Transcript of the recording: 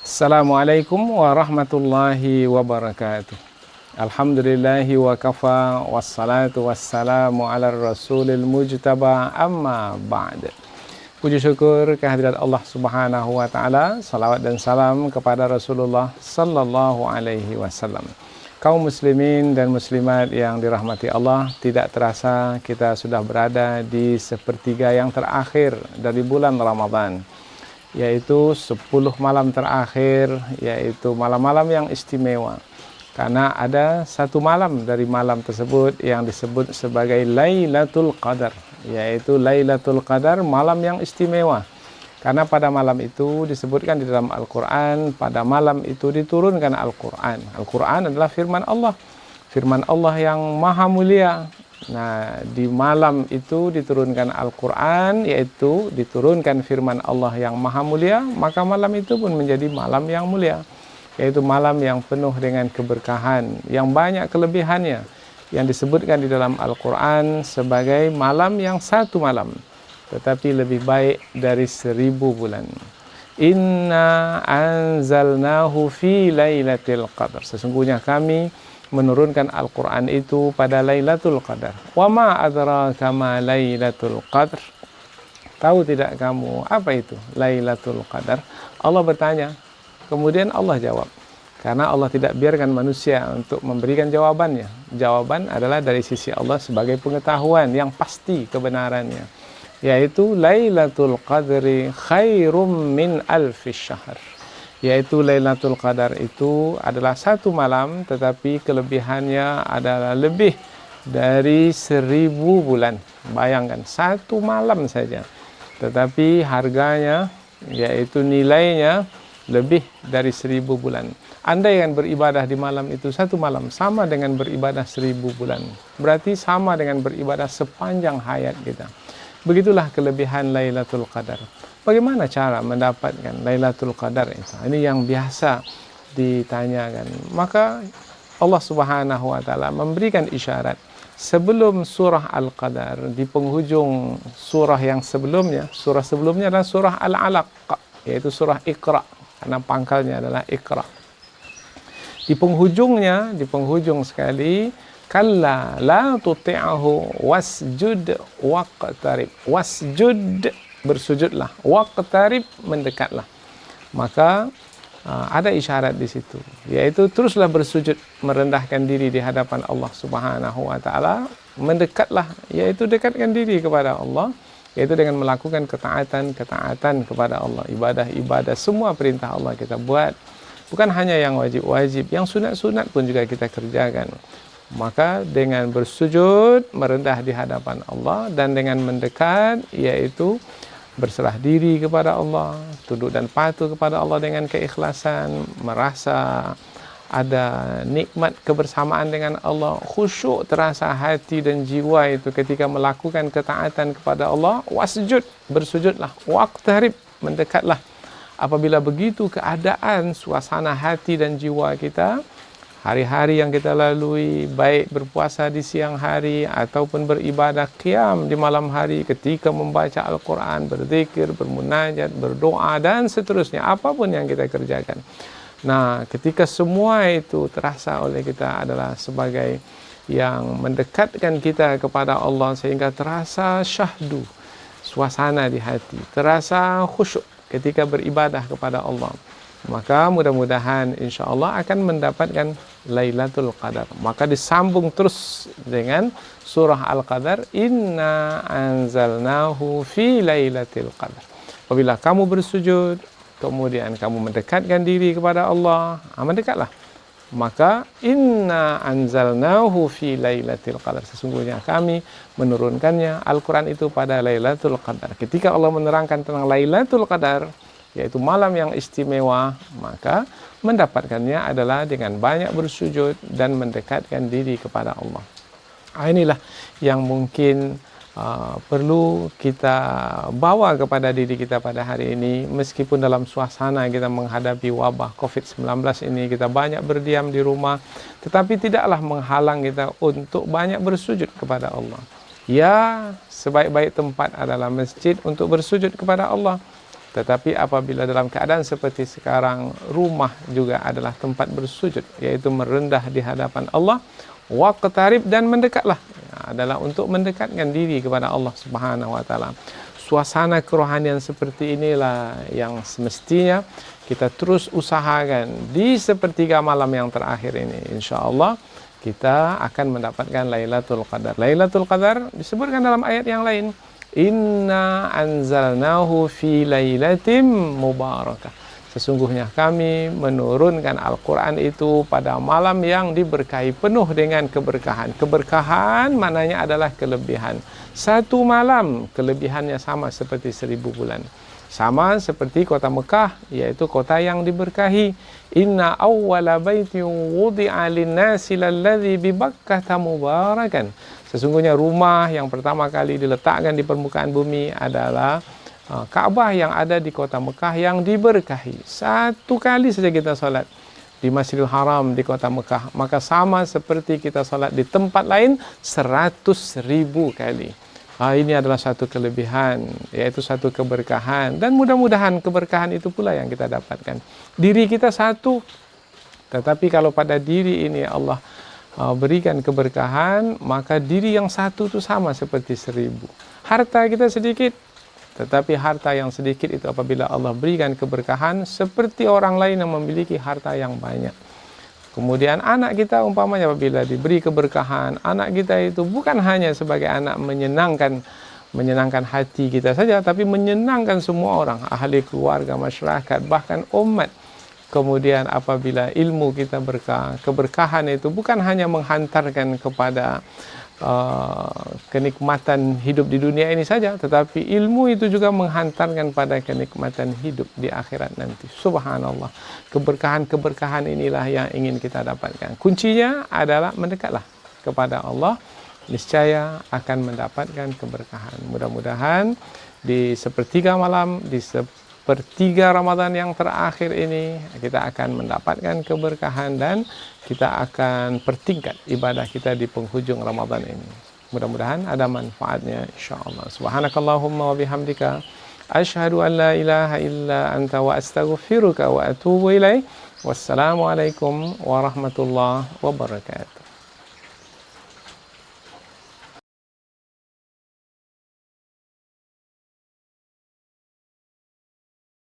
Assalamualaikum warahmatullahi wabarakatuh. Alhamdulillahi wa kafa wassalatu wassalamu ala rasulil mujtaba amma ba'd. Puji syukur kehadirat Allah Subhanahu wa taala, salawat dan salam kepada Rasulullah sallallahu alaihi wasallam. Kaum muslimin dan muslimat yang dirahmati Allah, tidak terasa kita sudah berada di sepertiga yang terakhir dari bulan Ramadan, yaitu 10 malam terakhir, yaitu malam-malam yang istimewa. Karena ada satu malam dari malam tersebut yang disebut sebagai Lailatul Qadar, yaitu Lailatul Qadar, malam yang istimewa. Karena pada malam itu disebutkan di dalam Al-Quran, pada malam itu diturunkan Al-Quran. Al-Quran adalah firman Allah yang maha mulia. Nah, di malam itu diturunkan Al-Quran, yaitu diturunkan firman Allah yang maha mulia, maka malam itu pun menjadi malam yang mulia, yaitu malam yang penuh dengan keberkahan, yang banyak kelebihannya, yang disebutkan di dalam Al-Quran sebagai malam yang satu malam, tetapi lebih baik dari 1000 bulan. Inna anzalnahu fi lailatul qadar. Sesungguhnya kami menurunkan Al-Quran itu pada Lailatul Qadar. Wa ma adraka ma Lailatul Qadar. Tahu tidak kamu apa itu Lailatul Qadar? Allah bertanya, kemudian Allah jawab. Karena Allah tidak biarkan manusia untuk memberikan jawabannya. Jawaban adalah dari sisi Allah sebagai pengetahuan yang pasti kebenarannya, yaitu Lailatul Qadri khairum min alfis syahr. Yaitu Lailatul Qadar itu adalah satu malam, tetapi kelebihannya adalah lebih dari 1000 bulan. Bayangkan, satu malam saja, tetapi harganya, yaitu nilainya, lebih dari 1000 bulan. Andai yang beribadah di malam itu satu malam, sama dengan beribadah 1000 bulan. Berarti sama dengan beribadah sepanjang hayat kita. Begitulah kelebihan Lailatul Qadar. Bagaimana cara mendapatkan Lailatul Qadar itu? Ini yang biasa ditanyakan. Maka Allah Subhanahu wa taala memberikan isyarat sebelum surah Al-Qadar, di penghujung surah yang sebelumnya. Surah sebelumnya adalah surah Al-Alaq, yaitu surah Iqra, karena pangkalnya adalah Iqra. Di penghujungnya, di penghujung sekali, kalla la tuti'ahu wasjud waqtarib. Wasjud, bersujudlah, waqtarib, mendekatlah. Maka ada isyarat di situ, yaitu teruslah bersujud, merendahkan diri di hadapan Allah Subhanahu wa taala, mendekatlah, yaitu dekatkan diri kepada Allah, yaitu dengan melakukan ketaatan kepada Allah, ibadah-ibadah, semua perintah Allah kita buat. Bukan hanya yang wajib-wajib, yang sunat-sunat pun juga kita kerjakan. Maka dengan bersujud, merendah di hadapan Allah, dan dengan mendekat, yaitu berserah diri kepada Allah, tunduk dan patuh kepada Allah dengan keikhlasan, merasa ada nikmat kebersamaan dengan Allah, khusyuk terasa hati dan jiwa itu ketika melakukan ketaatan kepada Allah. Wasjud, bersujudlah, waqtarib, mendekatlah. Apabila begitu keadaan, suasana hati dan jiwa kita, hari-hari yang kita lalui, baik berpuasa di siang hari ataupun beribadah qiyam di malam hari, ketika membaca Al-Quran, berzikir, bermunajat, berdoa, dan seterusnya, apapun yang kita kerjakan. Nah, ketika semua itu terasa oleh kita adalah sebagai yang mendekatkan kita kepada Allah, sehingga terasa syahdu, suasana di hati, terasa khusyuk ketika beribadah kepada Allah, maka mudah-mudahan insya Allah akan mendapatkan Lailatul Qadar. Maka disambung terus dengan surah Al-Qadar, inna anzalnahu fi lailatul qadar. Apabila kamu bersujud, kemudian kamu mendekatkan diri kepada Allah, mendekatlah. Maka inna anzalnahu fi lailatul qadar. Sesungguhnya kami menurunkannya Al-Quran itu pada Lailatul Qadar. Ketika Allah menerangkan tentang Lailatul Qadar, yaitu malam yang istimewa, maka mendapatkannya adalah dengan banyak bersujud dan mendekatkan diri kepada Allah. Inilah yang mungkin perlu kita bawa kepada diri kita pada hari ini. Meskipun dalam suasana kita menghadapi wabah COVID-19 ini, kita banyak berdiam di rumah, tetapi tidaklah menghalang kita untuk banyak bersujud kepada Allah. Ya, sebaik-baik tempat adalah masjid untuk bersujud kepada Allah. Tetapi apabila dalam keadaan seperti sekarang, rumah juga adalah tempat bersujud, yaitu merendah di hadapan Allah. Waqtarib, dan mendekatlah, adalah untuk mendekatkan diri kepada Allah Subhanahu wa taala. Suasana kerohanian seperti inilah yang semestinya kita terus usahakan di sepertiga malam yang terakhir ini. Insyaallah kita akan mendapatkan Lailatul Qadar. Lailatul Qadar disebutkan dalam ayat yang lain, inna anzalnahu fi lailatin mubarakah. Sesungguhnya kami menurunkan Al-Quran itu pada malam yang diberkahi, penuh dengan keberkahan. Keberkahan maknanya adalah kelebihan. Satu malam kelebihannya sama seperti 1000 bulan. Sama seperti kota Mekah, yaitu kota yang diberkahi. Inna awwala baitin wudi'a lin-nasi lalladzi bi Bakkah mubarakan. Sesungguhnya rumah yang pertama kali diletakkan di permukaan bumi adalah Ka'bah yang ada di kota Mekah yang diberkahi. Satu kali saja kita solat di Masjidil Haram di kota Mekah, maka sama seperti kita solat di tempat lain 100.000 kali. Ini adalah satu kelebihan, yaitu satu keberkahan. Dan mudah-mudahan keberkahan itu pula yang kita dapatkan. Diri kita satu, tetapi kalau pada diri ini Allah berikan keberkahan, maka diri yang satu itu sama seperti 1000. Harta kita sedikit, tetapi harta yang sedikit itu apabila Allah berikan keberkahan, seperti orang lain yang memiliki harta yang banyak. Kemudian anak kita umpamanya apabila diberi keberkahan, anak kita itu bukan hanya sebagai anak menyenangkan hati kita saja, tapi menyenangkan semua orang, ahli keluarga, masyarakat, bahkan umat. Kemudian apabila ilmu kita berkah, keberkahan itu bukan hanya menghantarkan kepada kenikmatan hidup di dunia ini saja, tetapi ilmu itu juga menghantarkan pada kenikmatan hidup di akhirat nanti. Subhanallah, keberkahan-keberkahan inilah yang ingin kita dapatkan. Kuncinya adalah mendekatlah kepada Allah, niscaya akan mendapatkan keberkahan. Mudah-mudahan di sepertiga malam, di sepertiga Ramadan yang terakhir ini kita akan mendapatkan keberkahan dan kita akan pertingkat ibadah kita di penghujung Ramadan ini. Mudah-mudahan ada manfaatnya insyaallah. Subhanakallahumma wa bihamdika asyhadu an la ilaha illa anta wa astaghfiruka wa atubu ilaik. Wassalamualaikum warahmatullahi wabarakatuh.